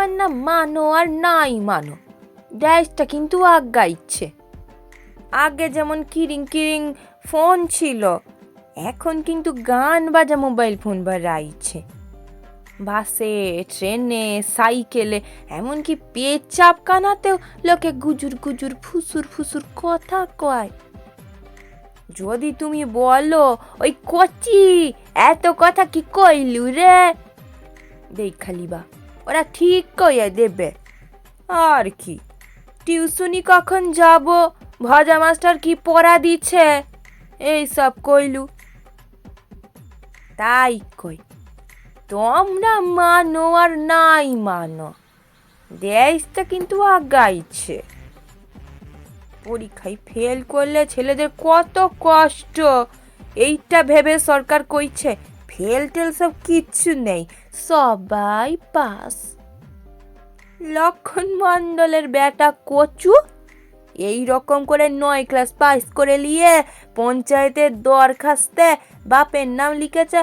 তোমার না মানো আর নাই মানো, দেশটা কিন্তু আগাইছে। আগে যেমন কিরিং কিরিং ফোন ছিল, এখন কিন্তু গান বাজা মোবাইল ফোন বাড়াইছে। বাসে, ট্রেনে, সাইকেলে, এমনকি পেচাপ কানাতেও লোকে গুজুর গুজুর ফুসুর ফুসুর কথা কয়। যদি তুমি বলো ওই কচি এত কথা কি কইলু রে, দেখালিবা ওরা ঠিক কইয়া দেবে। আর কি, টিউশনি কখন যাব, ভজা মাস্টার কি পড়া দিচ্ছে, এইসব কইলু। তাই কই, তোমরা মানো আর নাই মানো, দেশটা কিন্তু আগাইছে। পরীক্ষায় ফেল করলে ছেলেদের কত কষ্ট, এইটা ভেবে সরকার কইছে ফেল টেল সব কিচ্ছু নেই, সবাই পাস। লক্ষণ মণ্ডলের বেটা কচু এই রকম করে 9 ক্লাস পাস করে নিয়ে পঞ্চায়েতের দরখাস্তে বাপের নাম লিখেছে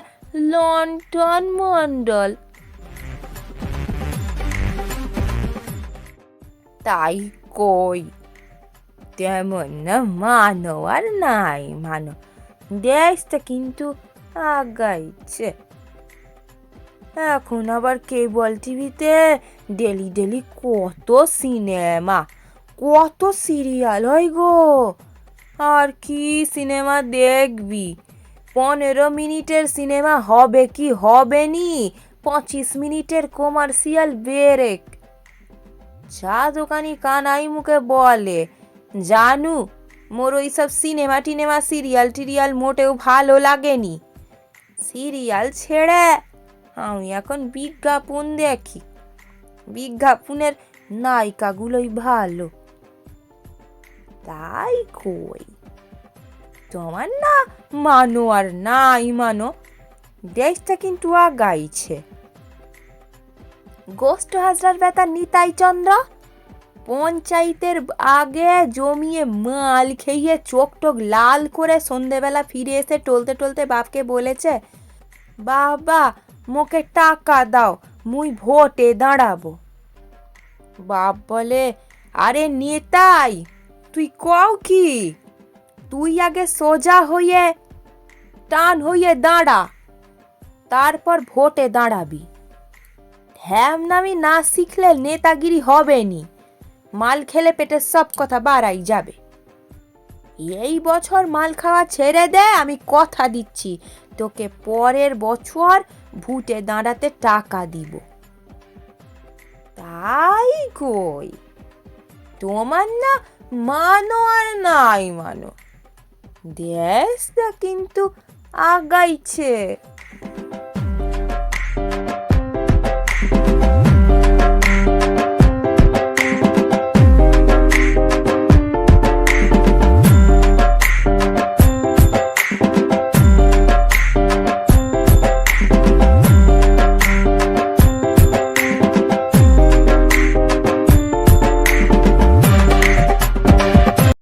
লন্ঠন মণ্ডল। তাই কই, তেমন না মানো আর নাই মানো, দেশটা কিন্তু আগাইছে। এখন আবার কেবল টিভিতে ডেলি ডেলি কত সিনেমা, কত সিরিয়াল হয় গো। আর কি সিনেমা দেখবি, 15 মিনিটের সিনেমা হবে কি হবে নি, 25 মিনিটের কমার্শিয়াল ব্রেক। চা দোকানি কানাই মুখে বলে, জানু মোর ওইসব সিনেমা টিনেমা সিরিয়াল টিরিয়াল মোটেও ভালো লাগেনি, সিরিয়াল ছেড়ে আমি এখন বিজ্ঞাপন দেখি, বিজ্ঞাপনের নায়িকাগুলোই ভালো। তাই কই, তোমার না মানো আর নাই মানো, দেশটা কিন্তু আগাইছে। গোষ্ঠ হাজরার বেতা নিতাই চন্দ্র পঞ্চায়েতের আগে জমিয়ে মাল খেয়ে চোখ টোক লাল করে সন্ধেবেলা ফিরে এসে টলতে টলতে বাপকে বলেছে, বাবা মোকে টাকা দাও, মুই ভোটে দাঁড়াবো। বাপ বলে, আরে নেতাই তুই কও কি, তুই আগে সোজা হয়ে টান হয়ে দাঁড়া, তারপর ভোটে দাঁড়াবি। ঢ্যামনামি না শিখলে নেতাগিরি হবে নি, মাল খেলে পেটের সব কথা বাড়াই যাবে। এই বছর মাল খাওয়া ছেড়ে দে, আমি কথা দিচ্ছি তোকে পরের বছর ভোটে দাঁড়াতে টাকা দিব। তাই কই, তোমার না মানো আর নাই মানো, দেশটা কিন্তু আগাইছে।